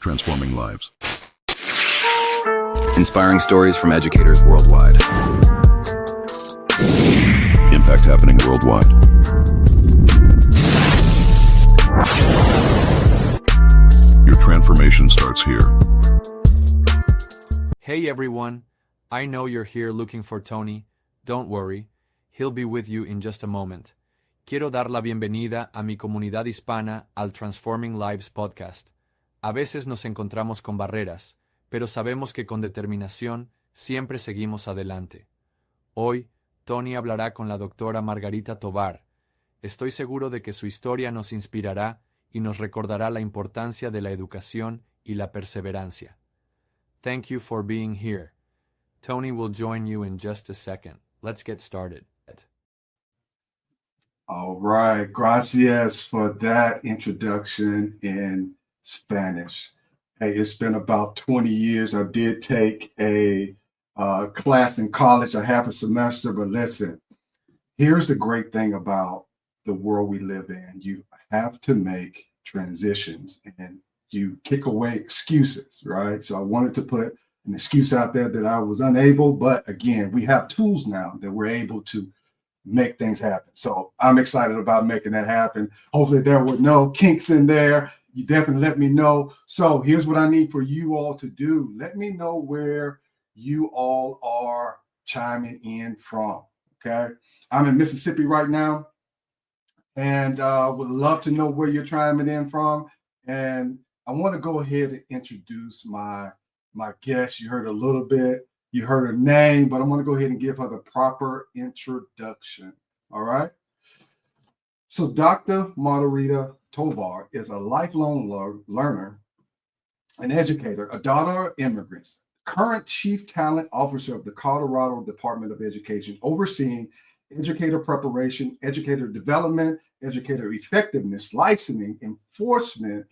transforming lives. Inspiring stories from educators worldwide. Impact happening worldwide. Your transformation starts here. Hey everyone, I know you're here looking for Tony. Don't worry, he'll be with you in just a moment. Quiero dar la bienvenida a mi comunidad hispana al Transforming Lives podcast. A veces nos encontramos con barreras, pero sabemos que con determinación siempre seguimos adelante. Hoy, Tony hablará con la doctora Margarita Tovar. Estoy seguro de que su historia nos inspirará y nos recordará la importancia de la educación y la perseverancia. Thank you for being here. Tony will join you in just a second. Let's get started. All right. Gracias for that introduction in Spanish. Hey, it's been about 20 years. I did take a class in college, a half a semester, but listen, here's the great thing about the world we live in. You have to make transitions and you kick away excuses, right? So I wanted to put an excuse out there that I was unable, but again, we have tools now that we're able to make things happen. So I'm excited about making that happen. Hopefully there were no kinks in there. You definitely let me know. So here's what I need for you all to do. Let me know where you all are chiming in from, okay? I'm in Mississippi right now and would love to know where you're chiming in from. And I want to go ahead and introduce my guest. You heard a little bit. You heard her name, but I'm going to go ahead and give her the proper introduction. All right. So Dr. Marita Tovar is a lifelong learner, an educator, a daughter of immigrants, current chief talent officer of the Colorado Department of Education, overseeing educator preparation, educator development, educator effectiveness, licensing, enforcement,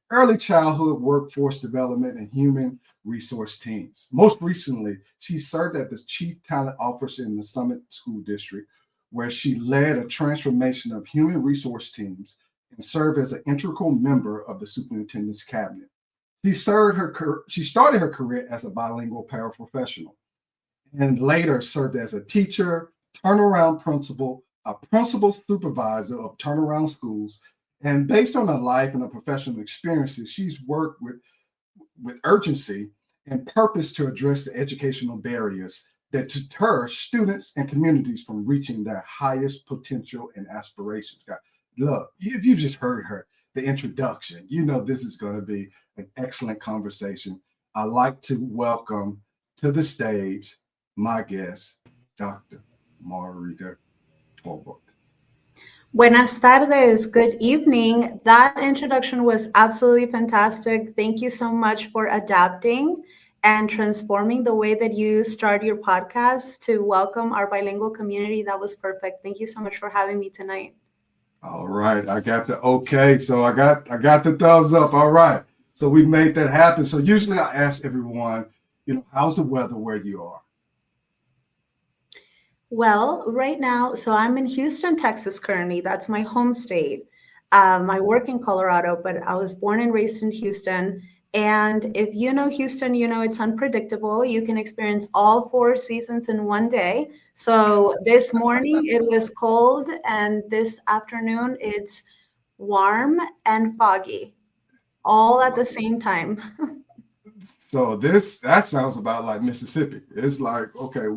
early childhood workforce development, and human resource teams. Most recently, she served as the chief talent officer in the Summit School District, where she led a transformation of human resource teams and served as an integral member of the superintendent's cabinet. She started her career as a bilingual paraprofessional and later served as a teacher, turnaround principal, a principal supervisor of turnaround schools. And based on her life and her professional experiences, she's worked with urgency and purpose to address the educational barriers that deter students and communities from reaching their highest potential and aspirations. God, look, if you just heard her, the introduction, you know this is going to be an excellent conversation. I'd like to welcome to the stage my guest, Dr. Marita Tovar. Buenas tardes, good evening. That introduction was absolutely fantastic. Thank you so much for adapting and transforming the way that you start your podcast to welcome our bilingual community. That was perfect. Thank you so much for having me tonight. All right, I got the okay. So I got the thumbs up. All right. So we made that happen. So usually I ask everyone, how's the weather where you are? Well, right now, so I'm in Houston, Texas currently. That's my home state. I work in Colorado, but I was born and raised in Houston. And if you know Houston, you know it's unpredictable. You can experience all 4 seasons in one day. So this morning it was cold, and this afternoon it's warm and foggy, all at the same time. So that sounds about like Mississippi. It's like, okay,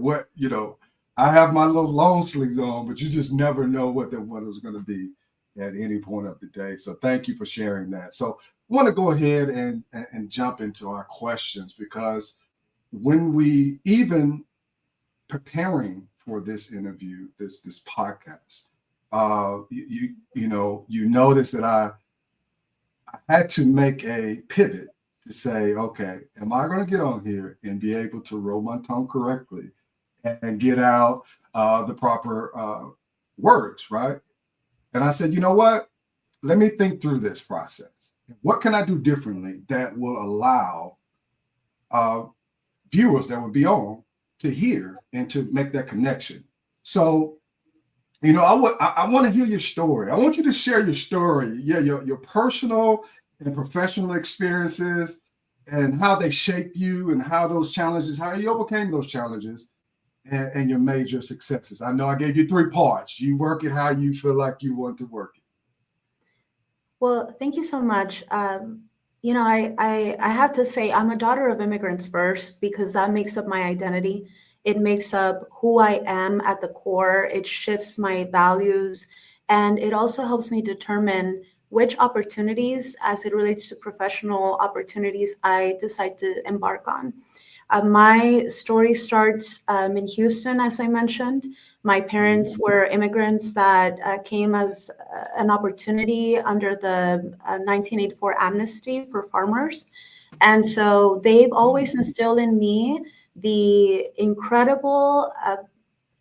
I have my little long sleeves on, but you just never know what the weather's going to be at any point of the day. So thank you for sharing that. So I want to go ahead and jump into our questions, because when we even preparing for this interview, this podcast, you notice that I had to make a pivot to say, okay, am I going to get on here and be able to roll my tongue correctly and get out the proper words, right? And I said, you know what? Let me think through this process. What can I do differently that will allow viewers that would be on to hear and to make that connection? So, I want to hear your story. I want you to share your story, your personal and professional experiences, and how they shape you and how you overcame those challenges and your major successes. I know I gave you 3 parts. You work it how you feel like you want to work it. Well, thank you so much. I have to say I'm a daughter of immigrants first because that makes up my identity. It makes up who I am at the core. It shifts my values, and it also helps me determine which opportunities, as it relates to professional opportunities, I decide to embark on. My story starts in Houston, as I mentioned. My parents were immigrants that came as an opportunity under the 1984 amnesty for farmers. And so they've always instilled in me the incredible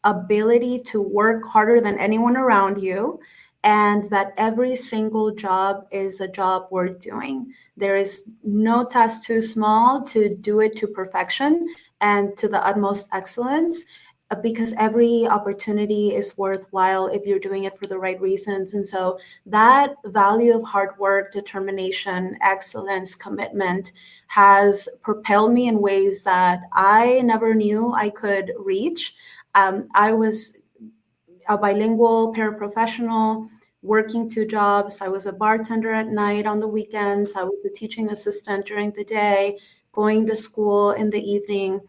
ability to work harder than anyone around you, and that every single job is a job worth doing. There is no task too small to do it to perfection and to the utmost excellence, because every opportunity is worthwhile if you're doing it for the right reasons. And so that value of hard work, determination, excellence, commitment has propelled me in ways that I never knew I could reach. I was a bilingual paraprofessional working 2 jobs. I was a bartender at night on the weekends. I was a teaching assistant during the day, going to school in the evening.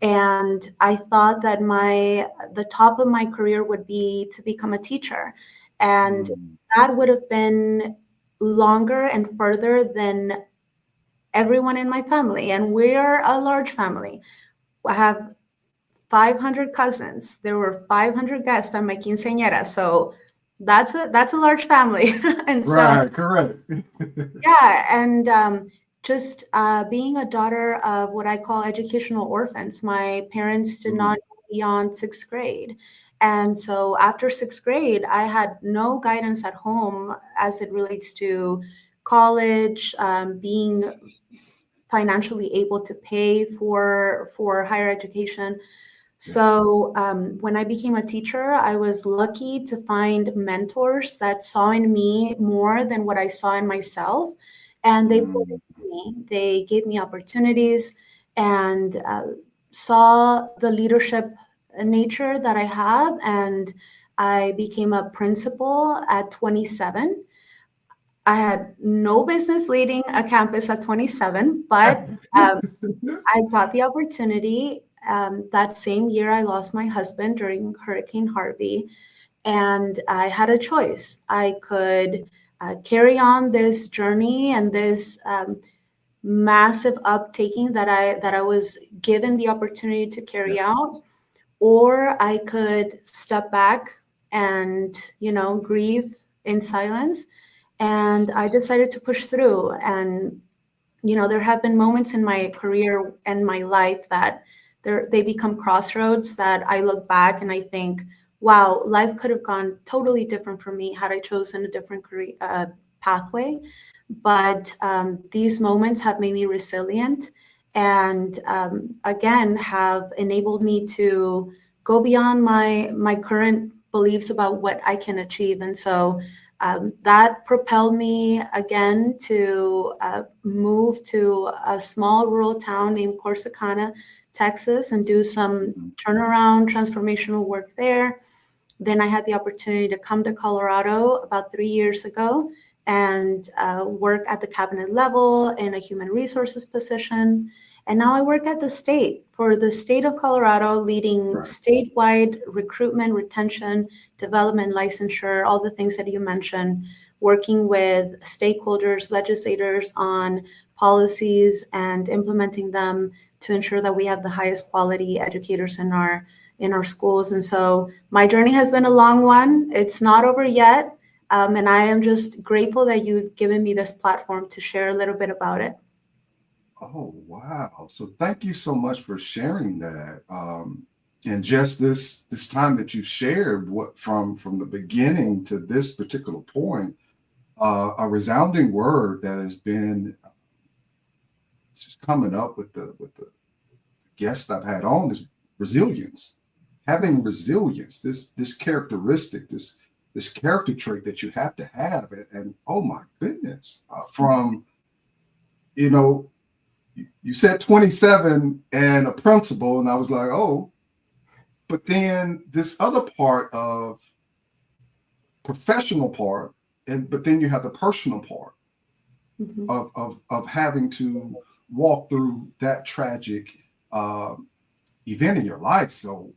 And I thought that the top of my career would be to become a teacher. And that would have been longer and further than everyone in my family. And we're a large family. I have 500 cousins. There were 500 guests at my quinceañera. So that's a large family. And Right, correct. yeah, and just being a daughter of what I call educational orphans. My parents did not go beyond 6th grade. And so after 6th grade, I had no guidance at home as it relates to college, being financially able to pay for higher education. So when I became a teacher, I was lucky to find mentors that saw in me more than what I saw in myself. And they poured into me. They gave me opportunities and saw the leadership nature that I have. And I became a principal at 27. I had no business leading a campus at 27, but I got the opportunity. That same year, I lost my husband during Hurricane Harvey, and I had a choice. I could carry on this journey and this massive uptaking that I was given the opportunity to carry out, or I could step back and grieve in silence. And I decided to push through. And there have been moments in my career and my life that they become crossroads that I look back and I think, wow, life could have gone totally different for me had I chosen a different career pathway. But these moments have made me resilient and again have enabled me to go beyond my current beliefs about what I can achieve. And so that propelled me again to move to a small rural town named Corsicana, Texas, and do some turnaround transformational work there. Then I had the opportunity to come to Colorado about 3 years ago and work at the cabinet level in a human resources position. And now I work at the state for the state of Colorado, leading statewide recruitment, retention, development, licensure, all the things that you mentioned, working with stakeholders, legislators on policies and implementing them to ensure that we have the highest quality educators in our schools. And so my journey has been a long one. It's not over yet. And I am just grateful that you've given me this platform to share a little bit about it. Oh, wow. So thank you so much for sharing that. And just this time that you shared what from the beginning to this particular point, a resounding word that has been just coming up with the guests I've had on is resilience. Having resilience, this characteristic, this character trait that you have to have. And oh my goodness, from, you said 27 and a principal, and I was like, oh, but then this other part of professional part, but then you have the personal part Mhm. of having to walk through that tragic event in your life. So,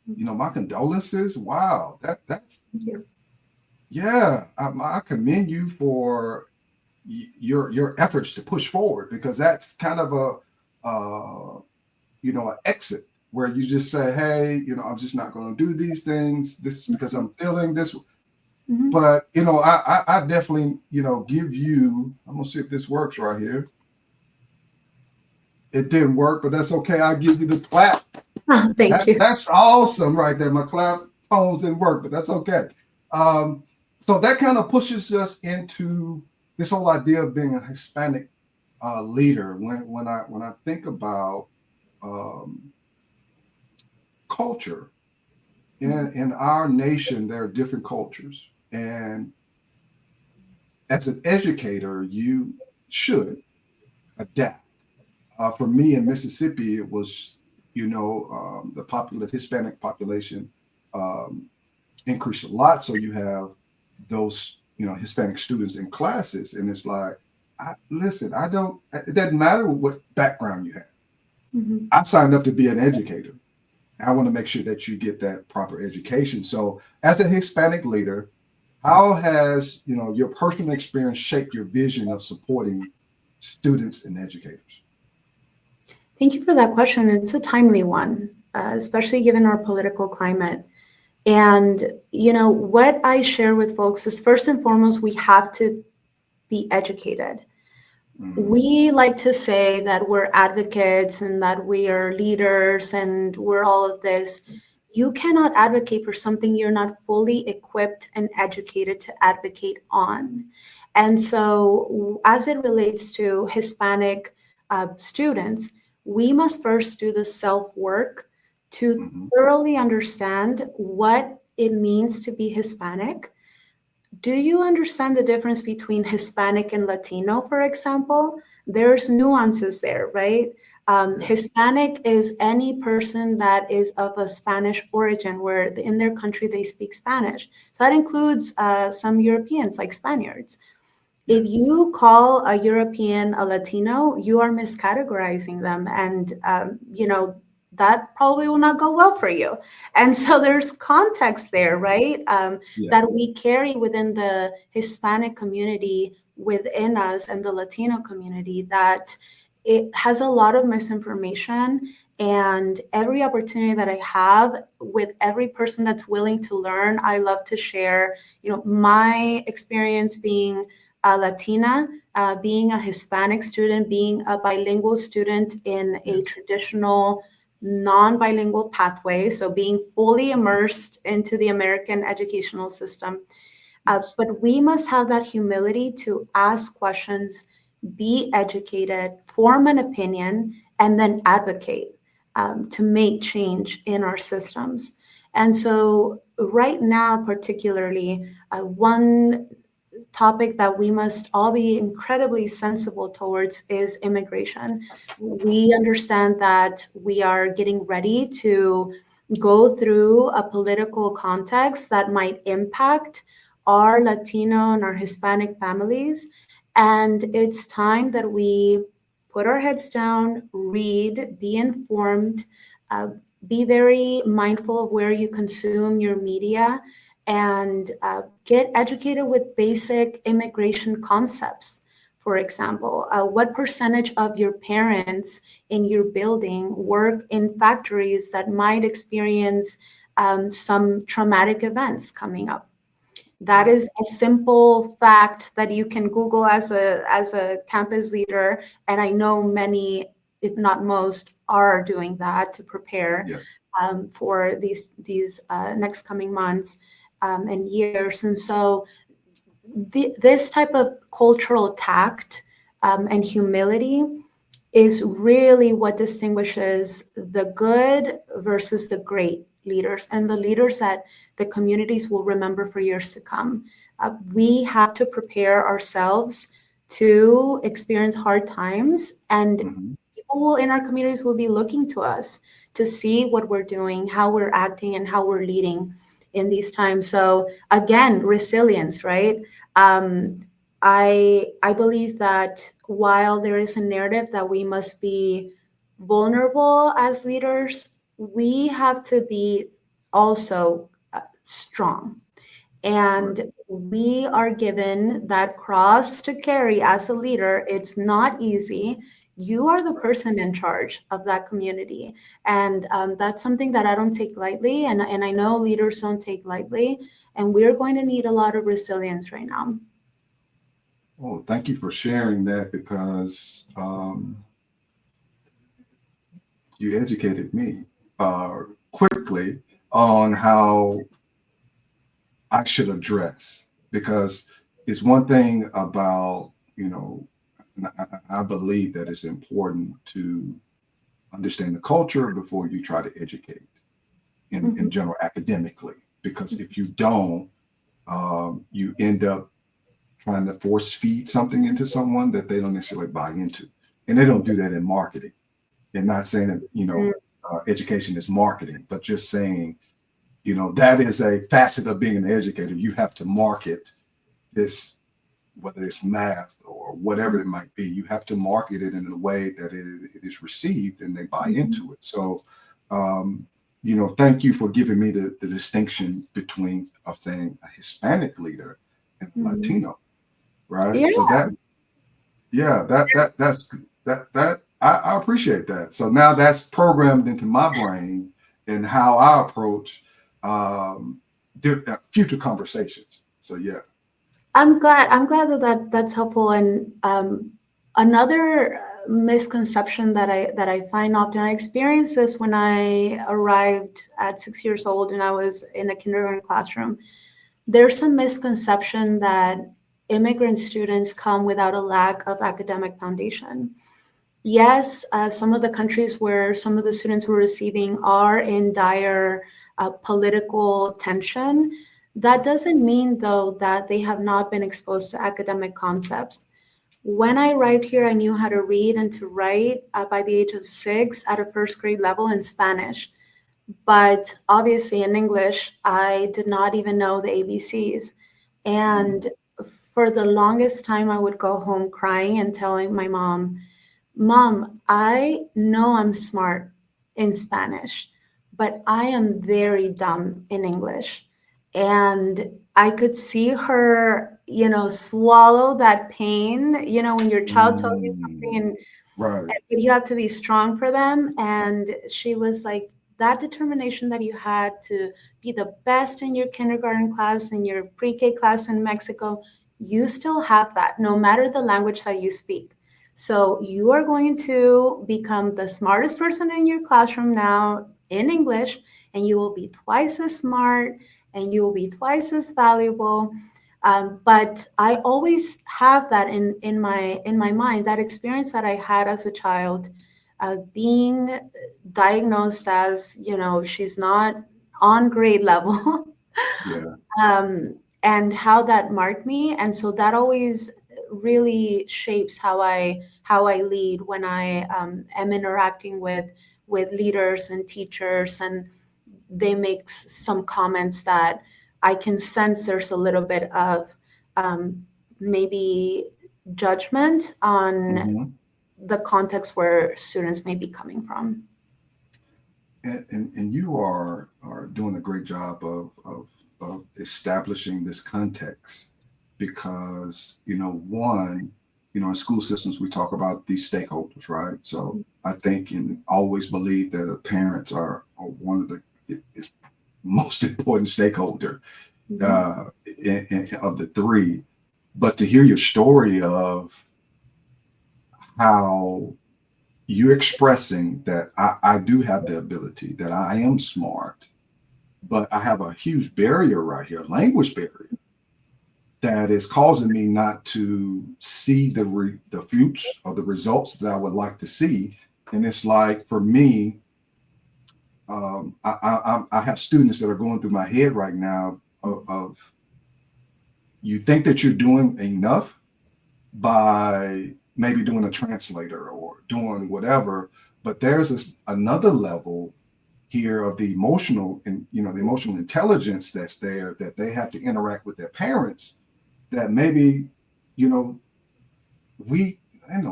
my condolences. Wow, that's Thank you. yeah. I commend you for your efforts to push forward, because that's kind of an exit where you just say, hey, I'm just not going to do these things. This is because I'm feeling this. Mhm. But I definitely give you. I'm gonna see if this works right here. It didn't work, but that's okay. I'll give you the clap. Thank you. That's awesome right there. My clap tones didn't work, but that's okay. So that kind of pushes us into this whole idea of being a Hispanic leader. When I think about culture in our nation, there are different cultures, and as an educator, you should adapt. For me in Mississippi, it was, the Hispanic population um, increased a lot. So you have those, Hispanic students in classes. And it's like, it doesn't matter what background you have. Mhm. I signed up to be an educator. I want to make sure that you get that proper education. So as a Hispanic leader, how has, your personal experience shaped your vision of supporting students and educators? Thank you for that question. It's a timely one, especially given our political climate. And, what I share with folks is first and foremost, we have to be educated. We like to say that we're advocates and that we are leaders and we're all of this. You cannot advocate for something you're not fully equipped and educated to advocate on. And so, as it relates to Hispanic students, we must first do the self work to Mhm. thoroughly understand what it means to be Hispanic. Do you understand the difference between Hispanic and Latino, for example? There's nuances there, right? Yeah. Hispanic is any person that is of a Spanish origin, where in their country they speak Spanish. So that includes some Europeans, like Spaniards. Yeah. If you call a European a Latino, you are miscategorizing them, and that probably will not go well for you. And so there's context there, right? Yeah. That we carry within the Hispanic community, within us, and the Latino community, that it has a lot of misinformation. And every opportunity that I have with every person that's willing to learn, I love to share, my experience being a Latina, being a Hispanic student, being a bilingual student in a Yes. traditional non-bilingual pathway, so being fully immersed into the American educational system. Yes. But we must have that humility to ask questions, be educated, form an opinion, and then advocate to make change in our systems. And so, right now, particularly, one topic that we must all be incredibly sensible towards is immigration. We understand that we are getting ready to go through a political context that might impact our Latino and our Hispanic families. And it's time that we put our heads down, read, be informed, uh, be very mindful of where you consume your media, and get educated with basic immigration concepts. For example, what percentage of your parents in your building work in factories that might experience some traumatic events coming up? That Right. is a simple fact that you can Google as a campus leader, and I know many, if not most, are doing that to prepare Yeah. for these next coming months and years. And so, this type of cultural tact and humility is really what distinguishes the good versus the great leaders, and the leaders that the communities will remember for years to come. We have to prepare ourselves to experience hard times and Mhm. people in our communities will be looking to us to see what we're doing, how we're acting, and how we're leading in these times. So again, resilience, right? I believe that while there is a narrative that we must be vulnerable as leaders, we have to be also strong. And we are given that cross to carry as a leader. It's not easy. You are the person in charge of that community. And that's something that I don't take lightly. And I know leaders don't take lightly. And we're going to need a lot of resilience right now. Oh, thank you for sharing that, because you educated me quickly on how I should address, because it's one thing about, I believe that it's important to understand the culture before you try to educate in general academically, because if you don't, you end up trying to force feed something into someone that they don't necessarily buy into. And they don't do that in marketing. And not saying that, education is marketing, but just saying, that is a facet of being an educator. You have to market this, whether it's math or whatever it might be. You have to market it in a way that it is received and they buy into it. So, thank you for giving me the distinction between of saying a Hispanic leader and Latino, right? Yeah. So I appreciate that. So now that's programmed into my brain and how I approach future conversations. So yeah. I'm glad that's helpful. And another misconception that I find often, I experienced this when I arrived at 6 years old and I was in a kindergarten classroom. There's a misconception that immigrant students come without a lack of academic foundation. Yes, some of the countries where some of the students we're receiving are in dire political tension. That doesn't mean, though, that they have not been exposed to academic concepts. When I arrived here, I knew how to read and to write by the age of 6 at a first grade level in Spanish. But obviously in English, I did not even know the ABCs. And for the longest time, I would go home crying and telling my mom, I know I'm smart in Spanish, but I am very dumb in English. And I could see her, swallow that pain, when your child tells you something and Right. but you have to be strong for them. And she was like, that determination that you had to be the best in your kindergarten class and your pre-K class in Mexico, you still have that, no matter the language that you speak. So you are going to become the smartest person in your classroom now in English, and you will be twice as smart and you will be twice as valuable. But I always have that in my mind, that experience that I had as a child, being diagnosed as, she's not on grade level. Yeah. And how that marked me. And so that always really shapes how I lead when I am interacting with leaders and teachers, and they make some comments that I can sense there's a little bit of maybe judgment on the context where students may be coming from. And you are doing a great job of establishing this context, because in school systems we talk about these stakeholders, right? So I think and always believe that parents are one of the most important stakeholder of the three. But to hear your story of how you expressing that I do have the ability, that I am smart, but I have a huge barrier right here, language barrier, that is causing me not to see the fruits or the results that I would like to see. And it's like, for me, I have students that are going through my head right now of you think that you're doing enough by maybe doing a translator or doing whatever. But there's another level here of the emotional and, the emotional intelligence that's there, that they have to interact with their parents, that maybe,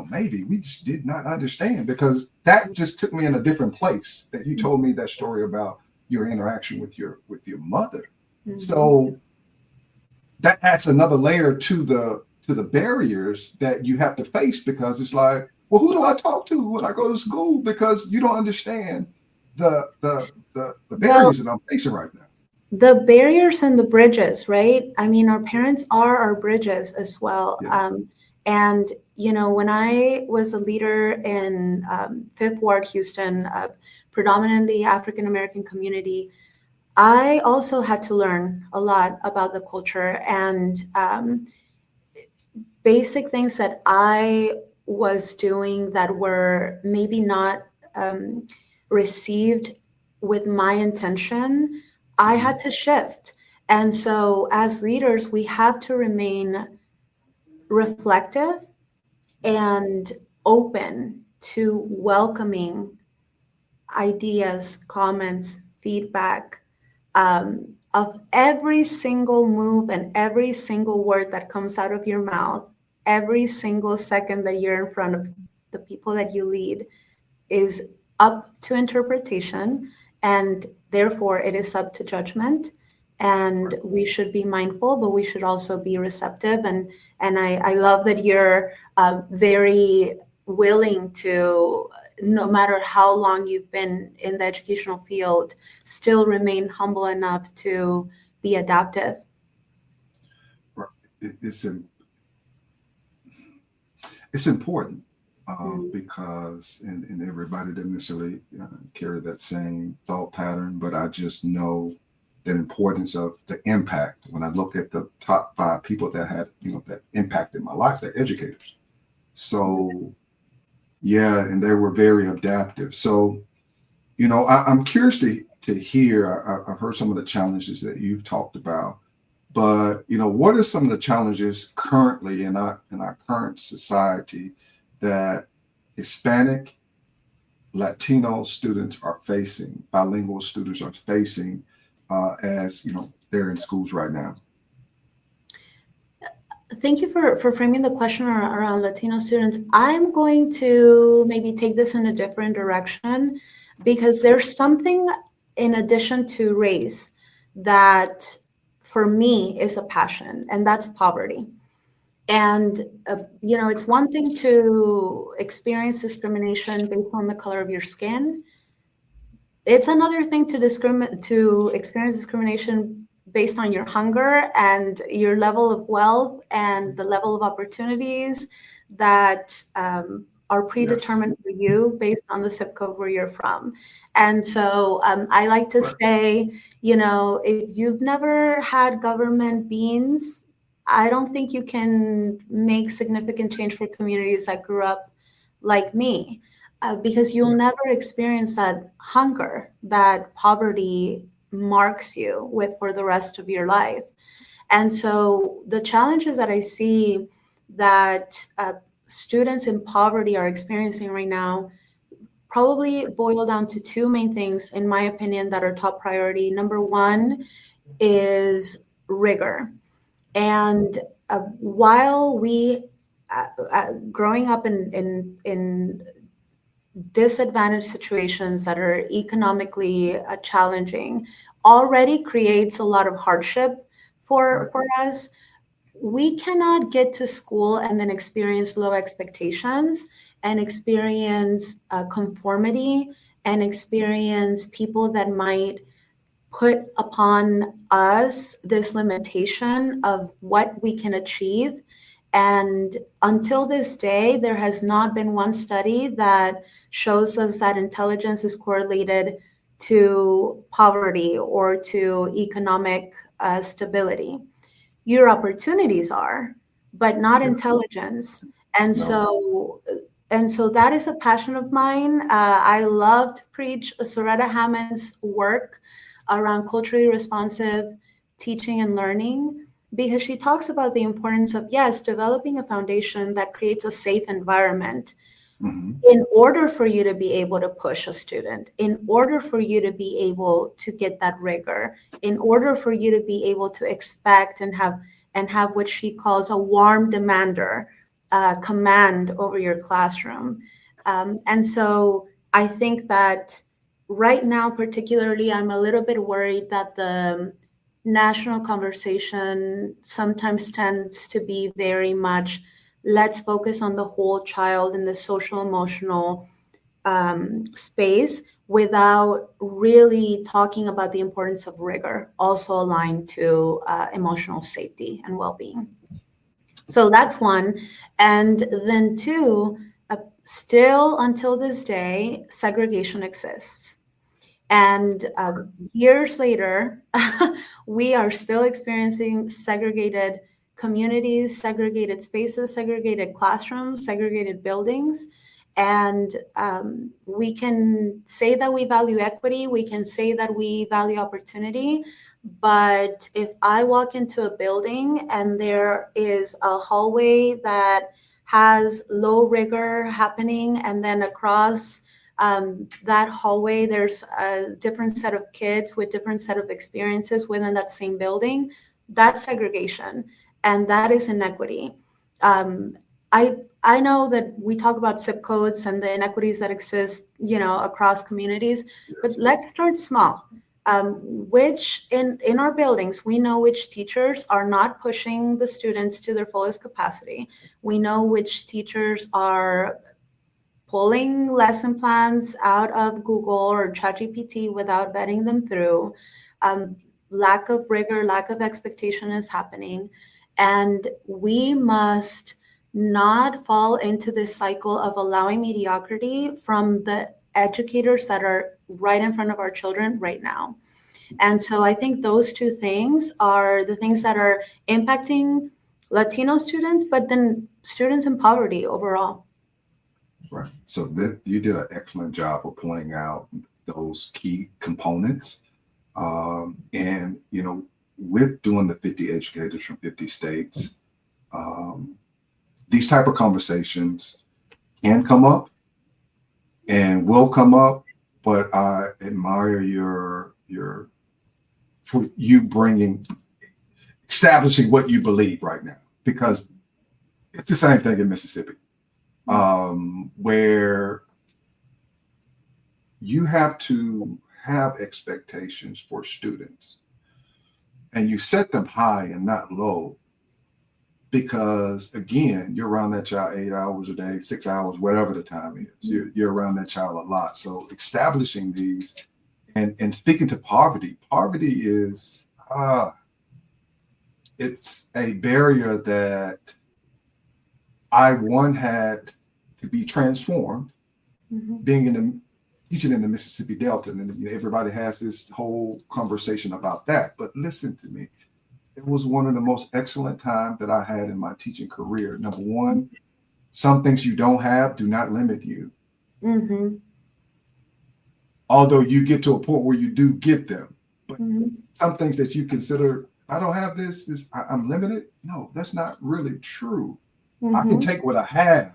maybe we just did not understand, because that just took me in a different place, that you told me that story about your interaction with your mother. Mm-hmm. So that adds another layer to the barriers that you have to face, because it's like, well, who do I talk to when I go to school? Because you don't understand the barriers that I'm facing right now. The barriers and the bridges, right? I mean, our parents are our bridges as well. Yeah. And, when I was a leader in Fifth Ward, Houston, predominantly African-American community, I also had to learn a lot about the culture and basic things that I was doing that were maybe not received with my intention. I had to shift. And so as leaders, we have to remain reflective and open to welcoming ideas, comments, feedback, of every single move and every single word that comes out of your mouth, every single second that you're in front of the people that you lead is up to interpretation, and therefore it is up to judgment. And we should be mindful, but we should also be receptive. And I love that you're very willing to, no matter how long you've been in the educational field, still remain humble enough to be adaptive. It's important because, and everybody doesn't necessarily carry that same thought pattern, but I just know the importance of the impact. When I look at the top 5 people that had, that impacted my life, they're educators. So yeah, and they were very adaptive. So, I'm curious to hear, I've heard some of the challenges that you've talked about, but, what are some of the challenges currently in our current society that Hispanic, Latino students are facing, bilingual students are facing, as, they're in schools right now? Thank you for framing the question around Latino students. I'm going to maybe take this in a different direction, because there's something in addition to race that for me is a passion, and that's poverty. And, it's one thing to experience discrimination based on the color of your skin. It's another thing to experience discrimination based on your hunger and your level of wealth and the level of opportunities that are predetermined for you based on the zip code where you're from. And so I like to say, if you've never had government beans, I don't think you can make significant change for communities that grew up like me. Because you'll never experience that hunger, that poverty marks you with for the rest of your life. And so the challenges that I see that students in poverty are experiencing right now probably boil down to 2 main things, in my opinion, that are top priority. Number 1 is rigor. And while we, growing up in disadvantaged situations that are economically challenging, already creates a lot of hardship for us. We cannot get to school and then experience low expectations and experience conformity and experience people that might put upon us this limitation of what we can achieve. And until this day, there has not been one study that shows us that intelligence is correlated to poverty or to economic stability. Your opportunities are, but not intelligence. And so that is a passion of mine. I love to preach Soretta Hammond's work around culturally responsive teaching and learning, because she talks about the importance of, yes, developing a foundation that creates a safe environment in order for you to be able to push a student, in order for you to be able to get that rigor, in order for you to be able to expect and have what she calls a warm demander command over your classroom. And so I think that right now, particularly, I'm a little bit worried that the national conversation sometimes tends to be very much, let's focus on the whole child in the social emotional space without really talking about the importance of rigor, also aligned to emotional safety and well-being. So that's one. And then two, still until this day, segregation exists. And years later, we are still experiencing segregated communities, segregated spaces, segregated classrooms, segregated buildings. And we can say that we value equity, we can say that we value opportunity, but if I walk into a building and there is a hallway that has low rigor happening, and then across that hallway, there's a different set of kids with different set of experiences within that same building, that's segregation, and that is inequity. I know that we talk about zip codes and the inequities that exist, across communities, but let's start small. Which in our buildings, we know which teachers are not pushing the students to their fullest capacity. We know which teachers are pulling lesson plans out of Google or ChatGPT without vetting them through. Lack of rigor, lack of expectation is happening. And we must not fall into this cycle of allowing mediocrity from the educators that are right in front of our children right now. And so I think those two things are the things that are impacting Latino students, but then students in poverty overall. Right. So you did an excellent job of pointing out those key components. And, with doing the 50 educators from 50 states, these type of conversations can come up and will come up, but I admire for you establishing what you believe right now, because it's the same thing in Mississippi, where you have to have expectations for students, and you set them high and not low, because again, you're around that child 8 hours a day, 6 hours, whatever the time is. You're around that child a lot. So establishing these and speaking to poverty is it's a barrier that I had to be transformed, being teaching in the Mississippi Delta, and everybody has this whole conversation about that. But listen to me. It was one of the most excellent times that I had in my teaching career. Number one, some things you don't have do not limit you. Although you get to a point where you do get them. But some things that you consider, I don't have this, I'm limited. No, that's not really true. I can take what I have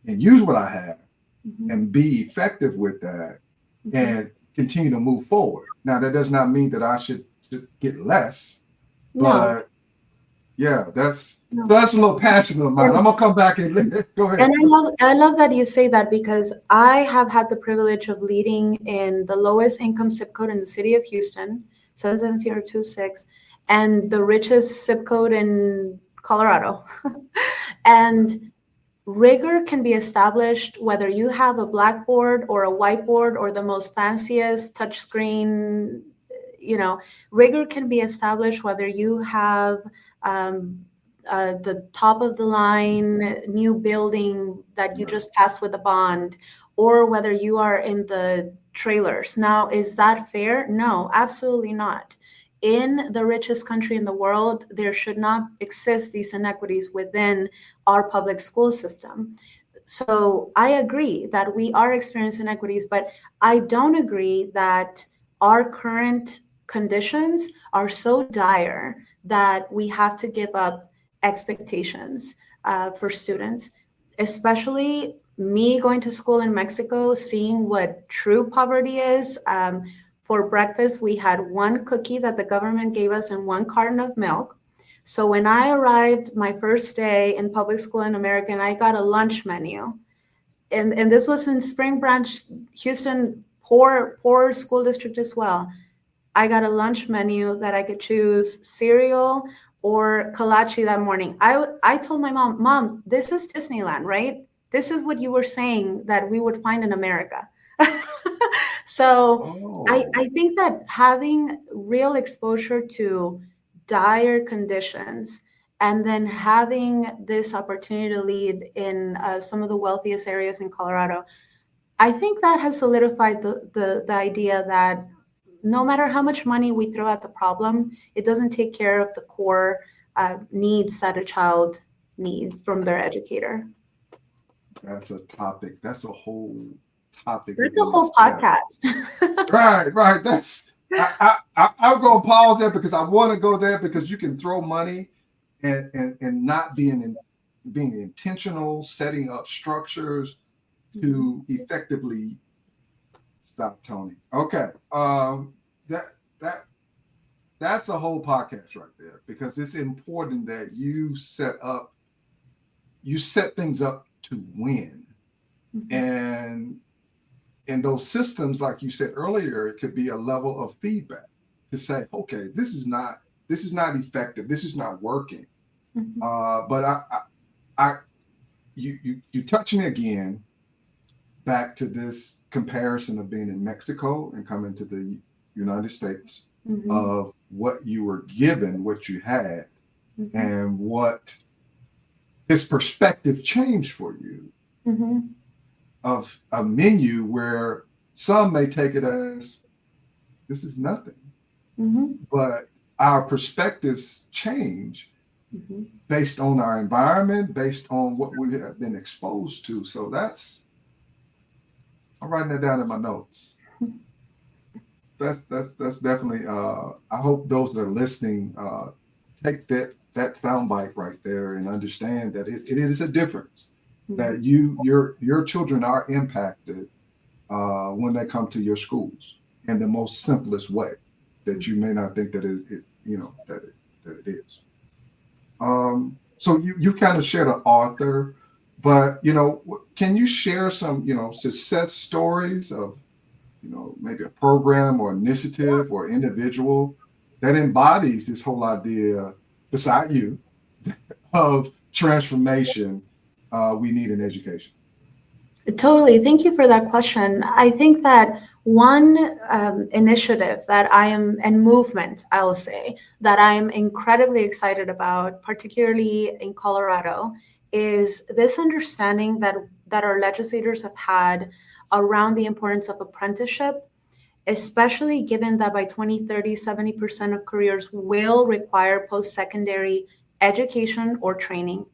and use what I have and be effective with that and continue to move forward. Now, that does not mean that I should get less. But yeah, that's a little passionate of mine. I'm gonna come back and go ahead. And I love that you say that, because I have had the privilege of leading in the lowest income zip code in the city of Houston, 77026, and the richest zip code in Colorado. And rigor can be established whether you have a blackboard or a whiteboard or the most fanciest touchscreen. Rigor can be established whether you have the top of the line new building that you just passed with a bond, or whether you are in the trailers. Now, is that fair? No, absolutely not. In the richest country in the world, there should not exist these inequities within our public school system. So I agree that we are experiencing inequities, but I don't agree that our current conditions are so dire that we have to give up expectations for students, especially me going to school in Mexico, seeing what true poverty is. For breakfast, we had one cookie that the government gave us and one carton of milk. So when I arrived my first day in public school in America, and I got a lunch menu, and this was in Spring Branch, Houston, poor school district as well. I got a lunch menu that I could choose cereal or kolache that morning. I told my mom, this is Disneyland, right? This is what you were saying that we would find in America. So I think that having real exposure to dire conditions and then having this opportunity to lead in some of the wealthiest areas in Colorado, I think that has solidified the idea that no matter how much money we throw at the problem, it doesn't take care of the core needs that a child needs from their educator. That's a topic. That's a whole topic. That's a whole podcast. Right. That's I'm going to pause there because I want to go there, because you can throw money and not being intentional, setting up structures to effectively stop Tony. Okay. That's a whole podcast right there, because it's important that you set things up to win. And those systems, like you said earlier, it could be a level of feedback to say, okay, this is not effective. This is not working. But you touch me again back to this comparison of being in Mexico and coming to the United States, of what you were given, what you had, and what this perspective changed for you of a menu where some may take it as this is nothing, but our perspectives change based on our environment, based on what we have been exposed to. So I'm writing that down in my notes. That's definitely. I hope those that are listening take that soundbite right there and understand that it is a difference. That your children are impacted when they come to your schools in the most simplest way that you may not think that it is. So you kind of shared an author, but can you share some success stories of maybe a program or initiative or individual that embodies this whole idea beside you of transformation we need in education? Totally. Thank you for that question. I think that one initiative and movement, I will say, that I am incredibly excited about, particularly in Colorado, is this understanding that our legislators have had around the importance of apprenticeship, especially given that by 2030, 70% of careers will require post-secondary education or training.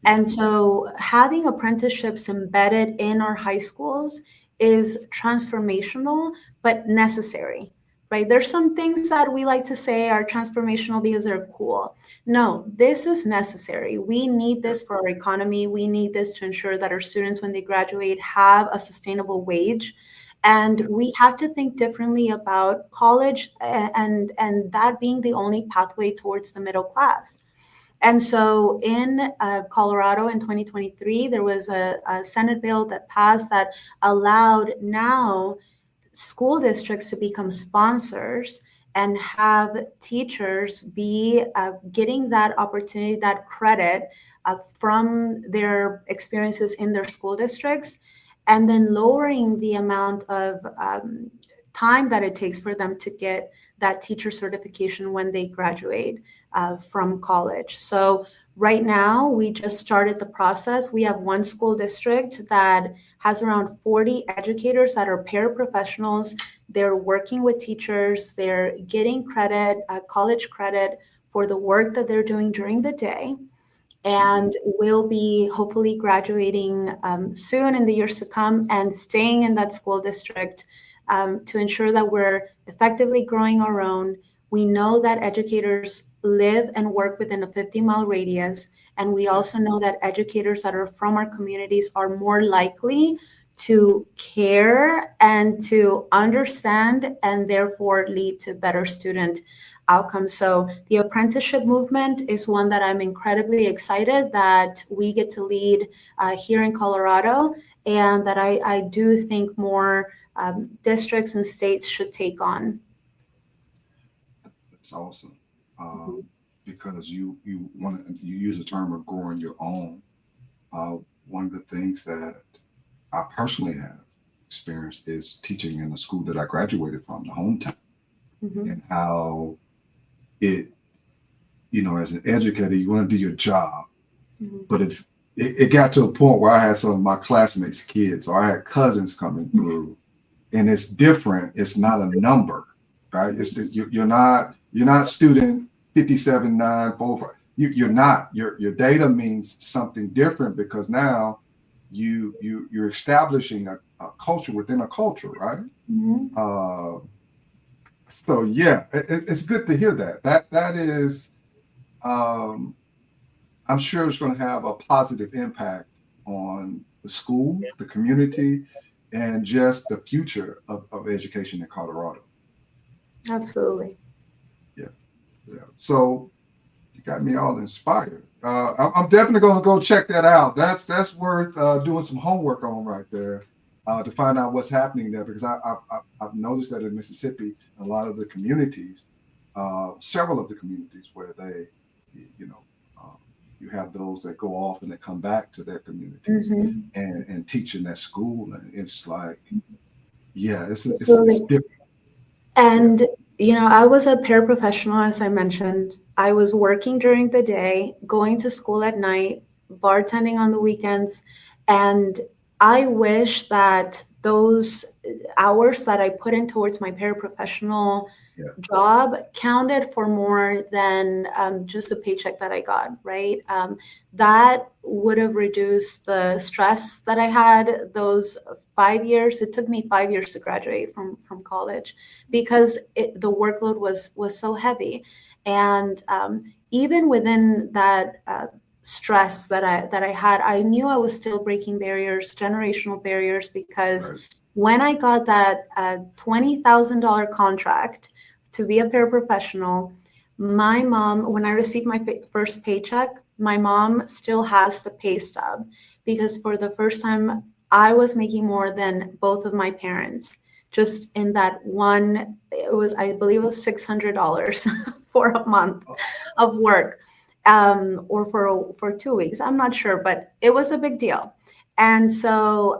And so having apprenticeships embedded in our high schools is transformational, but necessary, right? There's some things that we like to say are transformational because they're cool. No, this is necessary. We need this for our economy. We need this to ensure that our students, when they graduate, have a sustainable wage. And we have to think differently about college and that being the only pathway towards the middle class. And so in Colorado in 2023, there was a Senate bill that passed that allowed now school districts to become sponsors and have teachers be getting that opportunity, that credit from their experiences in their school districts, and then lowering the amount of time that it takes for them to get that teacher certification when they graduate from college. So right now, we just started the process. We have one school district that has around 40 educators that are paraprofessionals. They're working with teachers. They're getting credit, college credit for the work that they're doing during the day. And will be hopefully graduating soon in the years to come and staying in that school district to ensure that we're effectively growing our own. We know that educators live and work within a 50-mile radius. And we also know that educators that are from our communities are more likely to care and to understand and therefore lead to better student outcomes. So the apprenticeship movement is one that I'm incredibly excited that we get to lead here in Colorado, and that I do think more districts and states should take on. That's awesome. Because you use the term of growing your own. One of the things that I personally have experienced is teaching in the school that I graduated from, the hometown, and how it, as an educator, you want to do your job, but if it got to a point where I had some of my classmates' kids, or I had cousins coming through, and it's different. It's not a number, right? You're not student 57945. You're not. Your data means something different, because now you're establishing a culture within a culture, right? So yeah, it's good to hear that. That is, I'm sure it's going to have a positive impact on the school, the community, and just the future of education in Colorado. Absolutely. Yeah. So you got me all inspired. I'm definitely going to go check that out. That's worth doing some homework on right there, to find out what's happening there, because I've noticed that in Mississippi, a lot of the communities, several of the communities where they, you have those that go off and they come back to their communities and teach in that school, and it's like, yeah, it's different. And I was a paraprofessional, as I mentioned. I was working during the day, going to school at night, bartending on the weekends. And I wish that those hours that I put in towards my paraprofessional job counted for more than just the paycheck that I got, right? That would have reduced the stress that I had those 5 years. It took me 5 years to graduate from college, because the workload was so heavy. And even within that stress that I had, I knew I was still breaking barriers, generational barriers, because when I got that $20,000 contract to be a paraprofessional, my mom, when I received my first paycheck, my mom still has the pay stub, because for the first time I was making more than both of my parents, just in that one. I believe it was $600 for a month of work, or for 2 weeks. I'm not sure, but it was a big deal. And so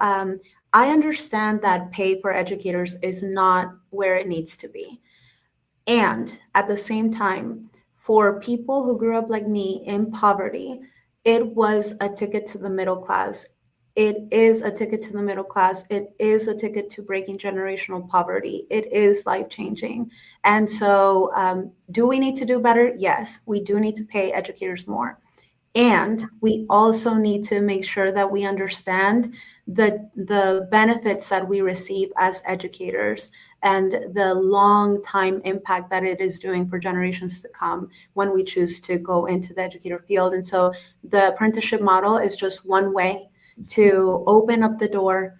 I understand that pay for educators is not where it needs to be. And at the same time, for people who grew up like me in poverty, it was a ticket to the middle class. It is a ticket to the middle class. It is a ticket to breaking generational poverty. It is life-changing. And so do we need to do better? Yes, we do need to pay educators more. And we also need to make sure that we understand the benefits that we receive as educators and the long time impact that it is doing for generations to come when we choose to go into the educator field. And so the apprenticeship model is just one way to open up the door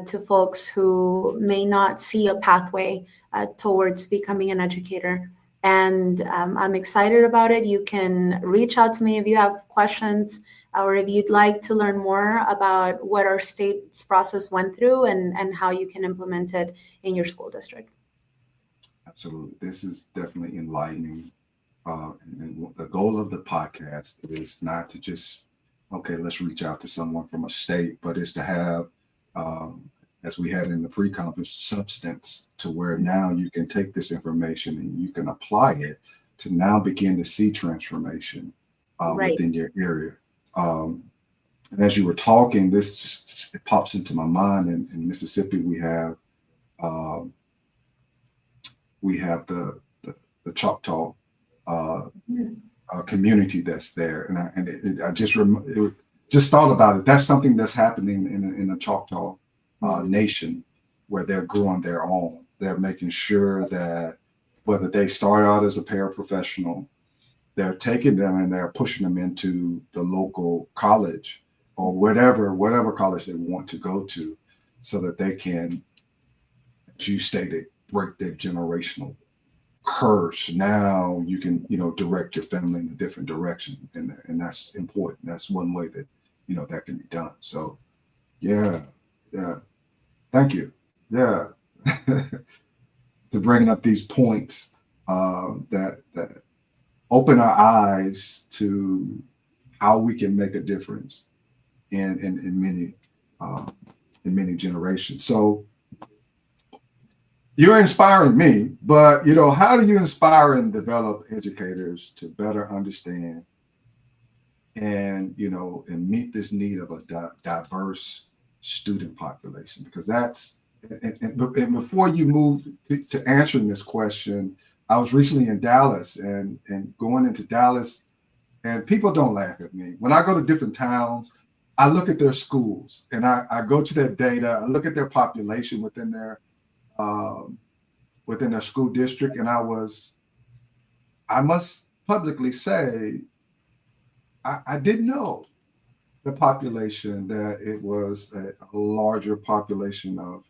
to folks who may not see a pathway towards becoming an educator. And I'm excited about it. You can reach out to me if you have questions, or if you'd like to learn more about what our state's process went through and how you can implement it in your school district. Absolutely. This is definitely enlightening. And the goal of the podcast is not to just, okay, let's reach out to someone from a state, but it's to have, as we had in the pre-conference, substance, to where now you can take this information and you can apply it to now begin to see transformation within your area. And as you were talking, this just, it pops into my mind. In Mississippi, we have the Choctaw community that's there, and I just thought about it. That's something that's happening in the Choctaw nation, where they're growing their own. They're making sure that whether they start out as a paraprofessional, they're taking them and they're pushing them into the local college or whatever college they want to go to, so that they can, as you stated, break their generational curse. Now you can, direct your family in a different direction, and that's important. That's one way that, that can be done. So, yeah, thank you. Yeah, to bringing up these points that open our eyes to how we can make a difference in many generations. So you're inspiring me, but how do you inspire and develop educators to better understand and meet this need of a diverse student population? Because that's and before you move to answering this question, I was recently in Dallas and going into Dallas, and people don't laugh at me when I go to different towns. I look at their schools and I go to their data. I look at their population within their school district, and I must publicly say, I didn't know the population, that it was a larger population of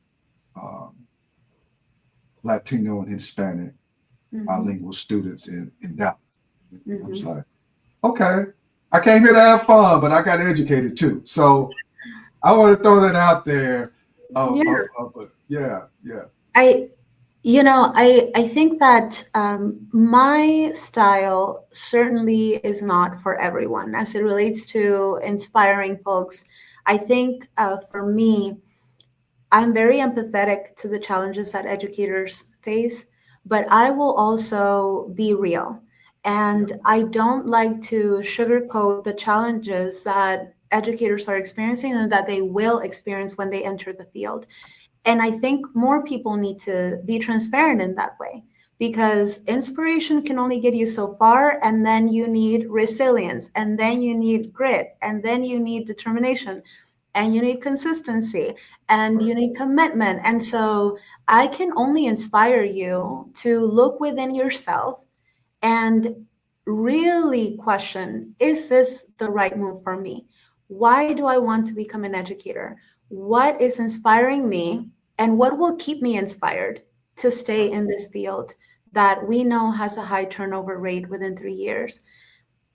Latino and Hispanic bilingual students in Dallas. I was like, okay, I came here to have fun, but I got educated too. So I want to throw that out there. Yeah. I think that my style certainly is not for everyone as it relates to inspiring folks. I think for me, I'm very empathetic to the challenges that educators face, but I will also be real. And I don't like to sugarcoat the challenges that educators are experiencing and that they will experience when they enter the field. And I think more people need to be transparent in that way, because inspiration can only get you so far. And then you need resilience, and then you need grit, and then you need determination, and you need consistency, and you need commitment. And so I can only inspire you to look within yourself and really question, is this the right move for me? Why do I want to become an educator? What is inspiring me, and what will keep me inspired to stay in this field that we know has a high turnover rate within 3 years?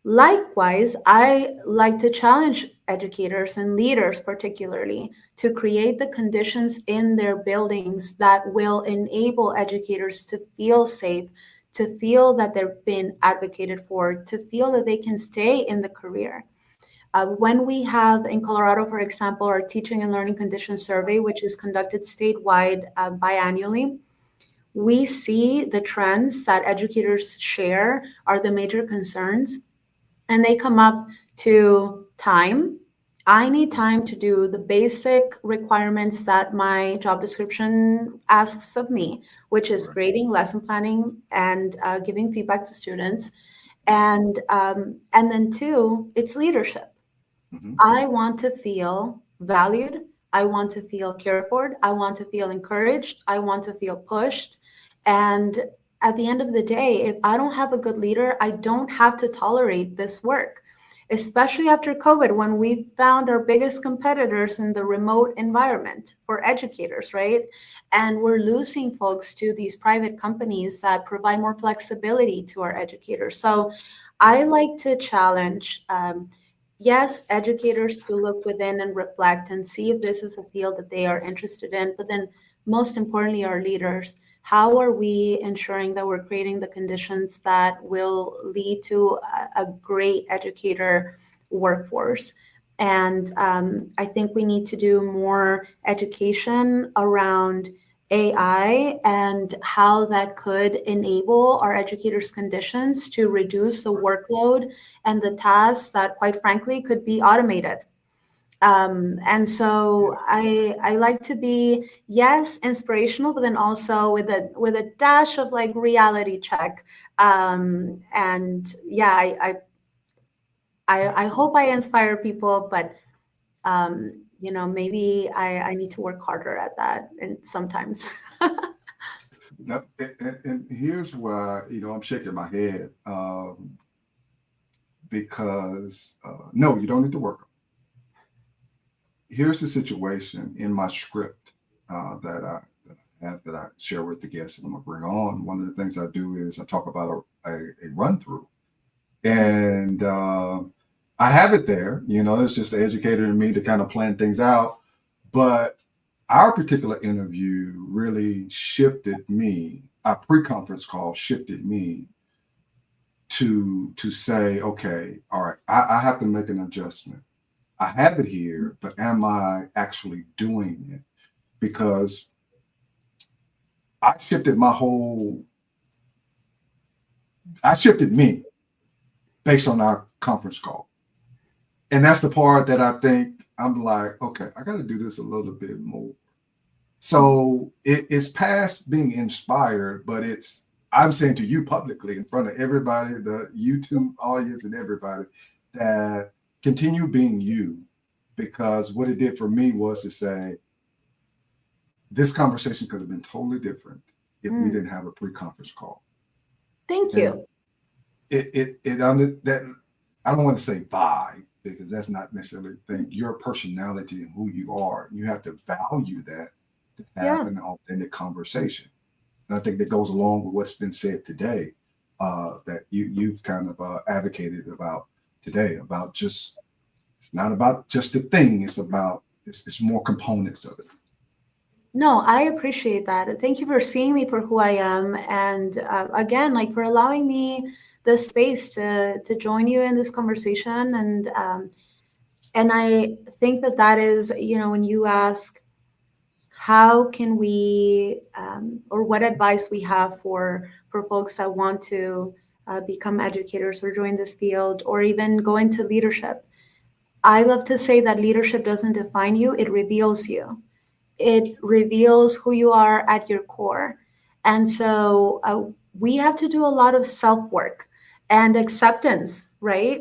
Likewise, I like to challenge educators and leaders, particularly, to create the conditions in their buildings that will enable educators to feel safe, to feel that they're being advocated for, to feel that they can stay in the career. When we have in Colorado, for example, our teaching and learning conditions survey, which is conducted statewide biannually, we see the trends that educators share are the major concerns. And they come up to time. I need time to do the basic requirements that my job description asks of me, which is grading, lesson planning, and giving feedback to students. And then two, it's leadership. I want to feel valued. I want to feel cared for. I want to feel encouraged. I want to feel pushed. And at the end of the day, if I don't have a good leader, I don't have to tolerate this work, especially after COVID, when we found our biggest competitors in the remote environment for educators, right? And we're losing folks to these private companies that provide more flexibility to our educators. So I like to challenge, yes, educators to look within and reflect and see if this is a field that they are interested in, but then most importantly, our leaders. How are we ensuring that we're creating the conditions that will lead to a great educator workforce? And I think we need to do more education around AI and how that could enable our educators' conditions to reduce the workload and the tasks that, quite frankly, could be automated. And so I like to be, yes, inspirational, but then also with a dash of like reality check. And yeah, I hope I inspire people, but maybe I need to work harder at that, and sometimes. And here's why I'm shaking my head. because no, you don't need to work them. Here's the situation in my script that I share with the guests that I'm gonna bring on. One of the things I do is I talk about a run through, and I have it there. It's just the educator and me to kind of plan things out. But our particular interview really shifted me. Our pre-conference call shifted me to say, okay, all right, I have to make an adjustment. I have it here, but am I actually doing it? Because I shifted me based on our conference call. And that's the part that I think I'm like, okay, I got to do this a little bit more. So it's past being inspired, but I'm saying to you publicly in front of everybody, the YouTube audience and everybody, that continue being you, because what it did for me was to say, this conversation could have been totally different if we didn't have a pre-conference call. Thank you. That I don't want to say vibe, because that's not necessarily the thing. Your personality and who you are, you have to value that to have an authentic conversation. And I think that goes along with what's been said today, that you've kind of advocated about today, about just, it's not about just the thing, it's more components of it. No, I appreciate that. Thank you for seeing me for who I am. And again, like for allowing me the space to join you in this conversation. And I think that is, when you ask, how can we, or what advice we have for folks that want to become educators or join this field or even go into leadership. I love to say that leadership doesn't define you, it reveals you. It reveals who you are at your core. And so we have to do a lot of self-work and acceptance, right?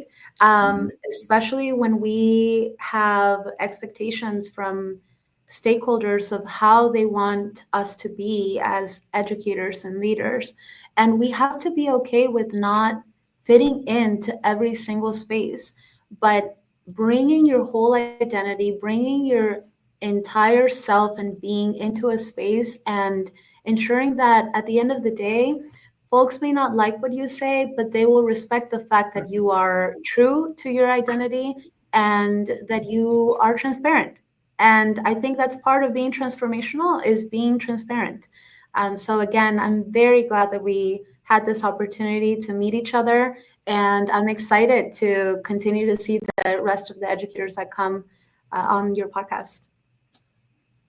Especially when we have expectations from stakeholders of how they want us to be as educators and leaders. And we have to be okay with not fitting into every single space, but bringing your whole identity, bringing your entire self and being into a space and ensuring that at the end of the day, folks may not like what you say, but they will respect the fact that you are true to your identity and that you are transparent. And I think that's part of being transformational, is being transparent. So again, I'm very glad that we had this opportunity to meet each other. And I'm excited to continue to see the rest of the educators that come on your podcast.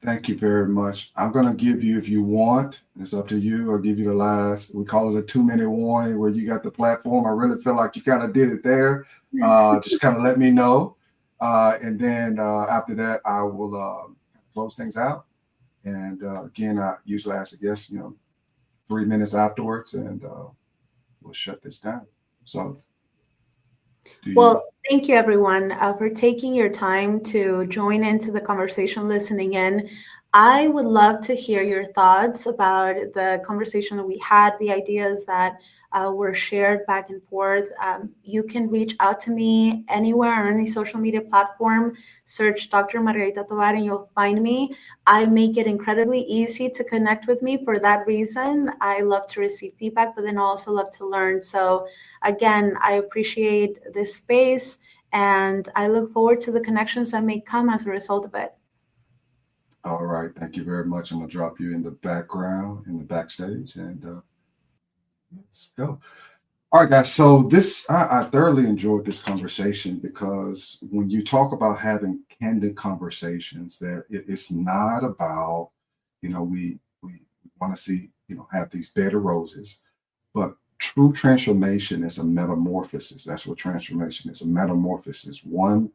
Thank you very much. I'm going to give you, if you want, it's up to you, I'll give you the last, we call it a 2-minute warning where you got the platform. I really feel like you kind of did it there. Just kind of let me know. And then after that, I will close things out. And again, I usually ask the guests, 3 minutes afterwards, and we'll shut this down. So. Well, thank you, everyone, for taking your time to join into the conversation, listening in. I would love to hear your thoughts about the conversation that we had, the ideas that were shared back and forth. You can reach out to me anywhere on any social media platform. Search Dr. Margarita Tovar and you'll find me. I make it incredibly easy to connect with me for that reason. I love to receive feedback, but then I also love to learn. So again, I appreciate this space and I look forward to the connections that may come as a result of it. All right. Thank you very much. I'm going to drop you in the background, in the backstage, and let's go. All right, guys. So I thoroughly enjoyed this conversation, because when you talk about having candid conversations, that it's not about, we want to see, have these bed of roses, but true transformation is a metamorphosis. That's what transformation is, a metamorphosis. One,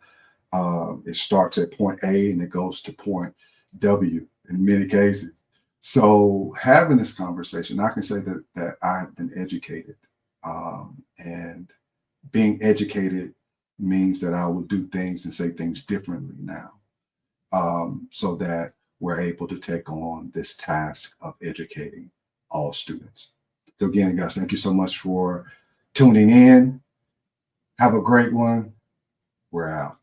it starts at point A and it goes to point W in many cases. So having this conversation, I can say that I have been educated, and being educated means that I will do things and say things differently now, so that we're able to take on this task of educating all students. So again, guys, thank you so much for tuning in. Have a great one. We're out.